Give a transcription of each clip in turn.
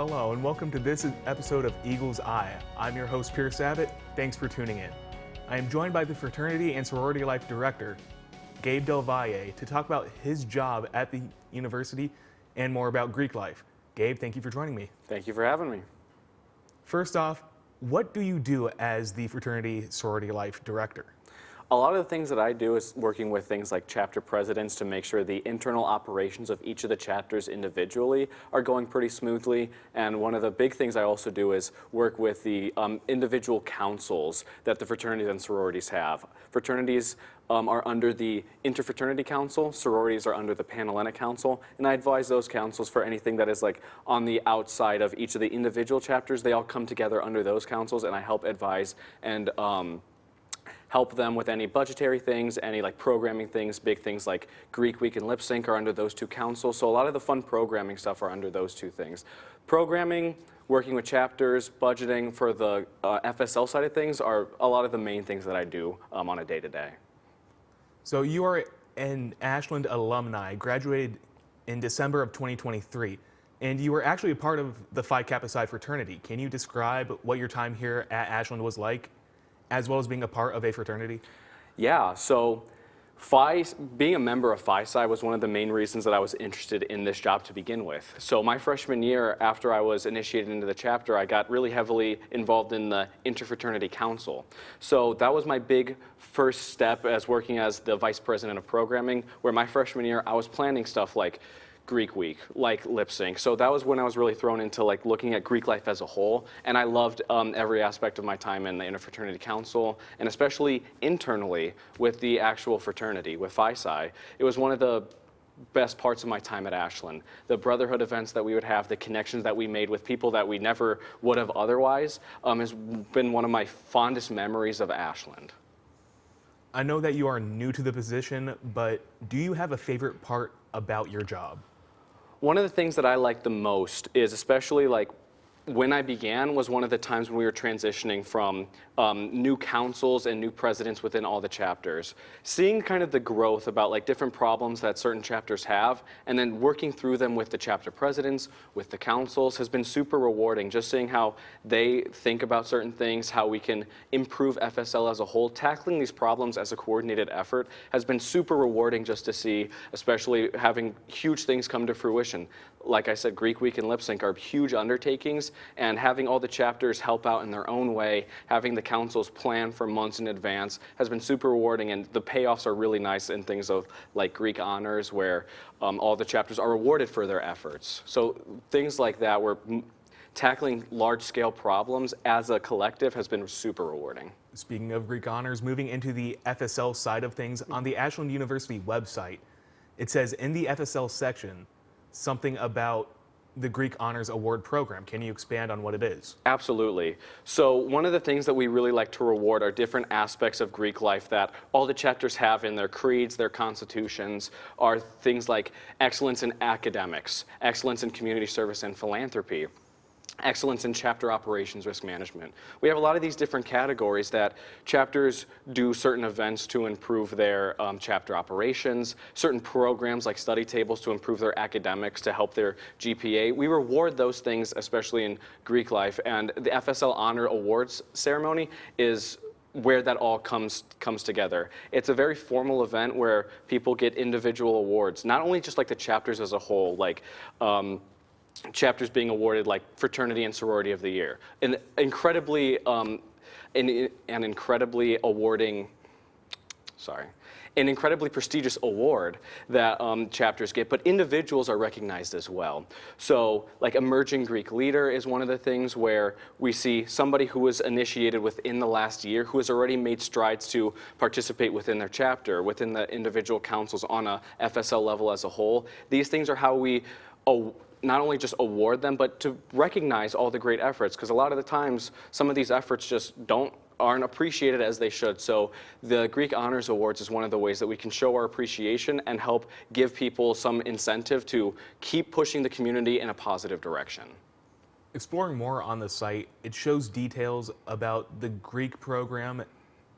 Hello, and welcome to this episode of Eagle's Eye. I'm your host, Pierce Abbitt. Thanks for tuning in. I am joined by the Fraternity and Sorority Life Director, Gabe Del Valle, to talk about his job at the university and more about Greek life. Gabe, thank you for joining me. Thank you for having me. First off, what do you do as the Fraternity Sorority Life Director? A lot of the things that I do is working with things like chapter presidents to make sure the internal operations of each of the chapters individually are going pretty smoothly. And one of the big things I also do is work with the individual councils that the fraternities and sororities have. Fraternities are under the Interfraternity Council, sororities are under the Panhellenic Council, and I advise those councils for anything that is like on the outside of each of the individual chapters. They all come together under those councils, and I help advise and help them with any budgetary things, any like programming things. Big things like Greek Week and Lip Sync are under those two councils. So a lot of the fun programming stuff are under those two things. Programming, working with chapters, budgeting for the FSL side of things are a lot of the main things that I do on a day-to-day. So you are an Ashland alumni, graduated in December of 2023, and you were actually a part of the Phi Kappa Psi fraternity. Can you describe what your time here at Ashland was like, as well as being a part of a fraternity? Yeah, so being a member of Phi Psi was one of the main reasons that I was interested in this job to begin with. So my freshman year, after I was initiated into the chapter, I got really heavily involved in the Interfraternity Council. So that was my big first step as working as the vice president of programming, where my freshman year I was planning stuff like Greek Week, like Lip Sync. So that was when I was really thrown into like looking at Greek life as a whole, and I loved every aspect of my time in the Interfraternity Council, and especially internally with the actual fraternity, with Phi Psi. It was one of the best parts of my time at Ashland. The brotherhood events that we would have, the connections that we made with people that we never would have otherwise, has been one of my fondest memories of Ashland. I know that you are new to the position, but do you have a favorite part about your job? One of the things that I like the most is, especially like when I began, was one of the times when we were transitioning from new councils and new presidents within all the chapters. Seeing kind of the growth about like different problems that certain chapters have, and then working through them with the chapter presidents, with the councils, has been super rewarding. Just seeing how they think about certain things, how we can improve FSL as a whole. Tackling these problems as a coordinated effort has been super rewarding just to see, especially having huge things come to fruition. Like I said, Greek Week and Lip Sync are huge undertakings, and having all the chapters help out in their own way, having the councils plan for months in advance has been super rewarding, and the payoffs are really nice in things of like Greek honors, where all the chapters are rewarded for their efforts. So things like that, where tackling large-scale problems as a collective has been super rewarding. Speaking of Greek honors, moving into the FSL side of things, on the Ashland University website, it says in the FSL section, something about the Greek Honors Award program. Can you expand on what it is? Absolutely. So one of the things that we really like to reward are different aspects of Greek life that all the chapters have in their creeds, their constitutions, are things like excellence in academics, excellence in community service and philanthropy, excellence in chapter operations, risk management. We have a lot of these different categories that chapters do certain events to improve their chapter operations, certain programs like study tables to improve their academics, to help their GPA. We reward those things, especially in Greek life, and the FSL Honor Awards ceremony is where that all comes together. It's a very formal event where people get individual awards, not only just like the chapters as a whole, like chapters being awarded like Fraternity and Sorority of the Year. An incredibly prestigious award that chapters get, but individuals are recognized as well. So like Emerging Greek Leader is one of the things where we see somebody who was initiated within the last year, who has already made strides to participate within their chapter, within the individual councils on a FSL level as a whole. These things are how we not only just award them, but to recognize all the great efforts, because a lot of the times some of these efforts just aren't appreciated as they should. So the Greek Honors Awards is one of the ways that we can show our appreciation and help give people some incentive to keep pushing the community in a positive direction. Exploring more on the site, it shows details about the Greek program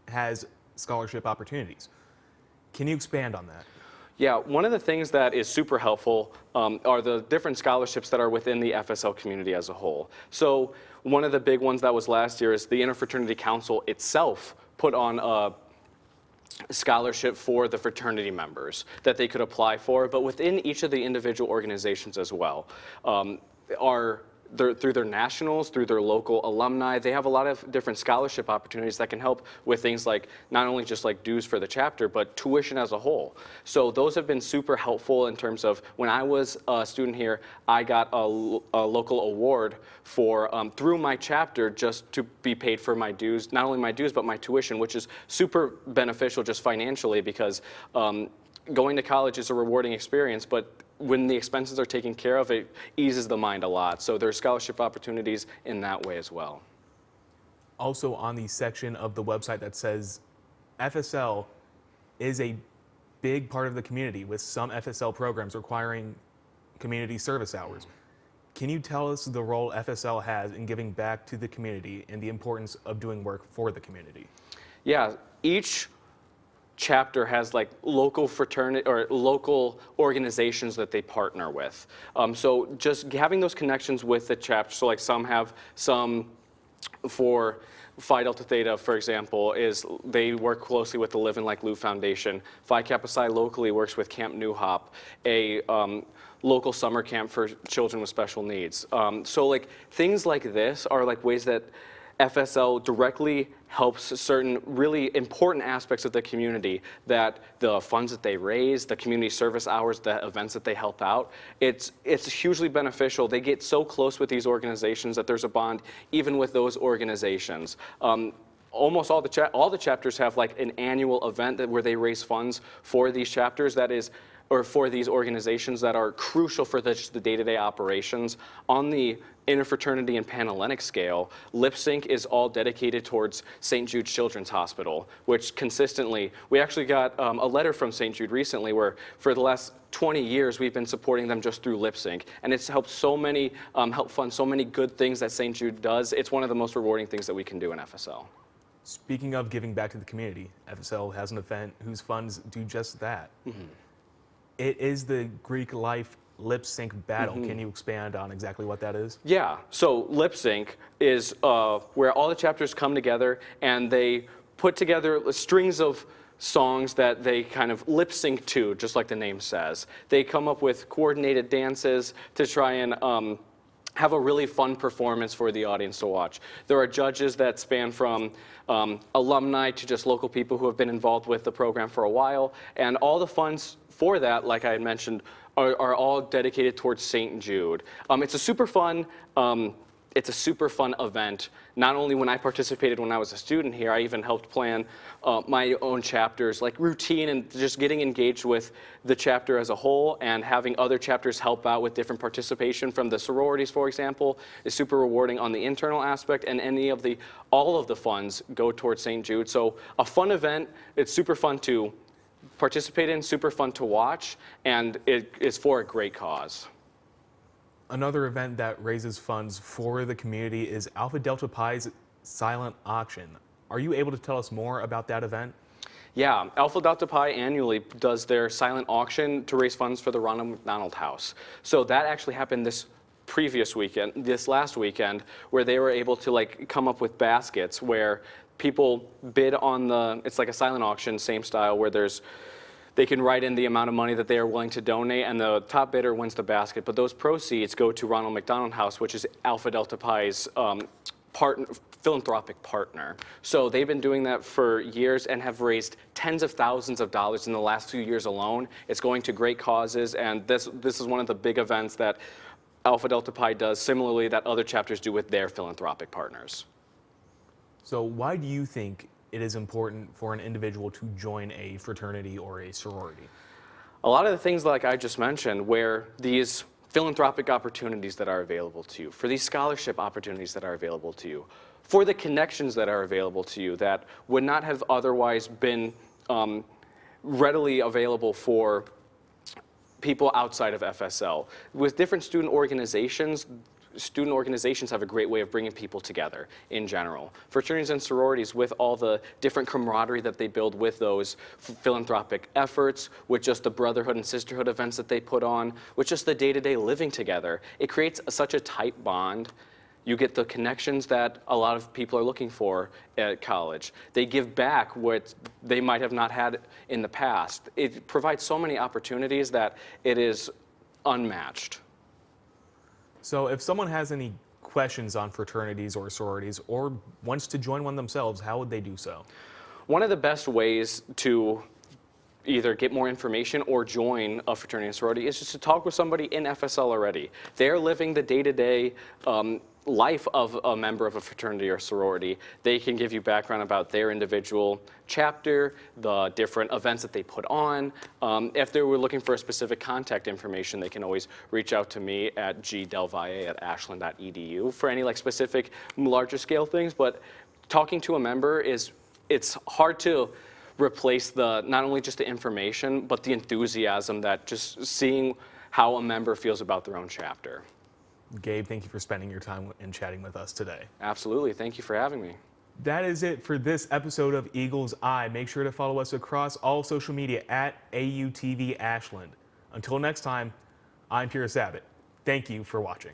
has scholarship opportunities. Can you expand on that? Yeah, one of the things that is super helpful are the different scholarships that are within the FSL community as a whole. So one of the big ones that was last year is the Interfraternity Council itself put on a scholarship for the fraternity members that they could apply for, but within each of the individual organizations as well. Through their nationals, through their local alumni, they have a lot of different scholarship opportunities that can help with things like not only just like dues for the chapter, but tuition as a whole. So those have been super helpful in terms of when I was a student here, I got a local award for through my chapter just to be paid for my dues, not only my dues, but my tuition, which is super beneficial just financially because going to college is a rewarding experience, but when the expenses are taken care of, it eases the mind a lot. So there's scholarship opportunities in that way as well. Also on the section of the website that says FSL is a big part of the community with some FSL programs requiring community service hours. Can you tell us the role FSL has in giving back to the community and the importance of doing work for the community? Yeah, each chapter has like local fraternity or local organizations that they partner with. So just having those connections with the chapter, so like some have some for Phi Delta Theta, for example, is they work closely with the Live and Like Lou Foundation. Phi Kappa Psi locally works with Camp New Hop, a local summer camp for children with special needs. So like things like this are like ways that FSL directly helps certain really important aspects of the community, that the funds that they raise, the community service hours, the events that they help out, it's hugely beneficial. They get so close with these organizations that there's a bond even with those organizations. Almost all the chapters have like an annual event where they raise funds for these chapters or for these organizations that are crucial for the day-to-day operations. On the interfraternity and Panhellenic scale, lip sync is all dedicated towards St. Jude Children's Hospital, which consistently, we actually got a letter from St. Jude recently where for the last 20 years we've been supporting them just through lip sync, and it's helped so many, help fund so many good things that St. Jude does. It's one of the most rewarding things that we can do in FSL. Speaking of giving back to the community, FSL has an event whose funds do just that. Mm-hmm. It is the Greek life lip sync battle. Mm-hmm. Can you expand on exactly what that is? Yeah, so lip sync is where all the chapters come together and they put together strings of songs that they kind of lip sync to, just like the name says. They come up with coordinated dances to try and have a really fun performance for the audience to watch. There are judges that span from alumni to just local people who have been involved with the program for a while, and all the funds for that, like I had mentioned, are all dedicated towards St. Jude. It's a super fun event. Not only when I participated when I was a student here, I even helped plan my own chapters, like routine and just getting engaged with the chapter as a whole and having other chapters help out with different participation from the sororities, for example, is super rewarding on the internal aspect, and all of the funds go towards St. Jude. So a fun event, it's super fun to participate in, super fun to watch, and it is for a great cause. Another event that raises funds for the community is Alpha Delta Pi's silent auction. Are you able to tell us more about that event? Yeah, Alpha Delta Pi annually does their silent auction to raise funds for the Ronald McDonald House. So that actually happened this last weekend, where they were able to like come up with baskets where people bid on it's like a silent auction, same style, where they can write in the amount of money that they are willing to donate, and the top bidder wins the basket. But those proceeds go to Ronald McDonald House, which is Alpha Delta Pi's philanthropic partner. So they've been doing that for years and have raised tens of thousands of dollars in the last few years alone. It's going to great causes, and this is one of the big events that Alpha Delta Pi does similarly that other chapters do with their philanthropic partners. So why do you think it is important for an individual to join a fraternity or a sorority? A lot of the things like I just mentioned, where these philanthropic opportunities that are available to you, for these scholarship opportunities that are available to you, for the connections that are available to you that would not have otherwise been readily available for people outside of FSL. With different student organizations, student organizations have a great way of bringing people together in general. Fraternities and sororities, with all the different camaraderie that they build with those philanthropic efforts, with just the brotherhood and sisterhood events that they put on, with just the day-to-day living together, it creates such a tight bond. You get the connections that a lot of people are looking for at college. They give back what they might have not had in the past. It provides so many opportunities that it is unmatched. So if someone has any questions on fraternities or sororities or wants to join one themselves, how would they do so? One of the best ways to either get more information or join a fraternity and sorority is just to talk with somebody in FSL already. They're living the day-to-day life of a member of a fraternity or sorority. They can give you background about their individual chapter, the different events that they put on. If they were looking for a specific contact information, they can always reach out to me at gdelvalle@ashland.edu for any like specific larger scale things. But talking to a member it's hard to replace the not only just the information, but the enthusiasm that just seeing how a member feels about their own chapter. Gabe, thank you for spending your time and chatting with us today. Absolutely. Thank you for having me. That is it for this episode of Eagle's Eye. Make sure to follow us across all social media at AUTV Ashland. Until next time, I'm Pierce Abbitt. Thank you for watching.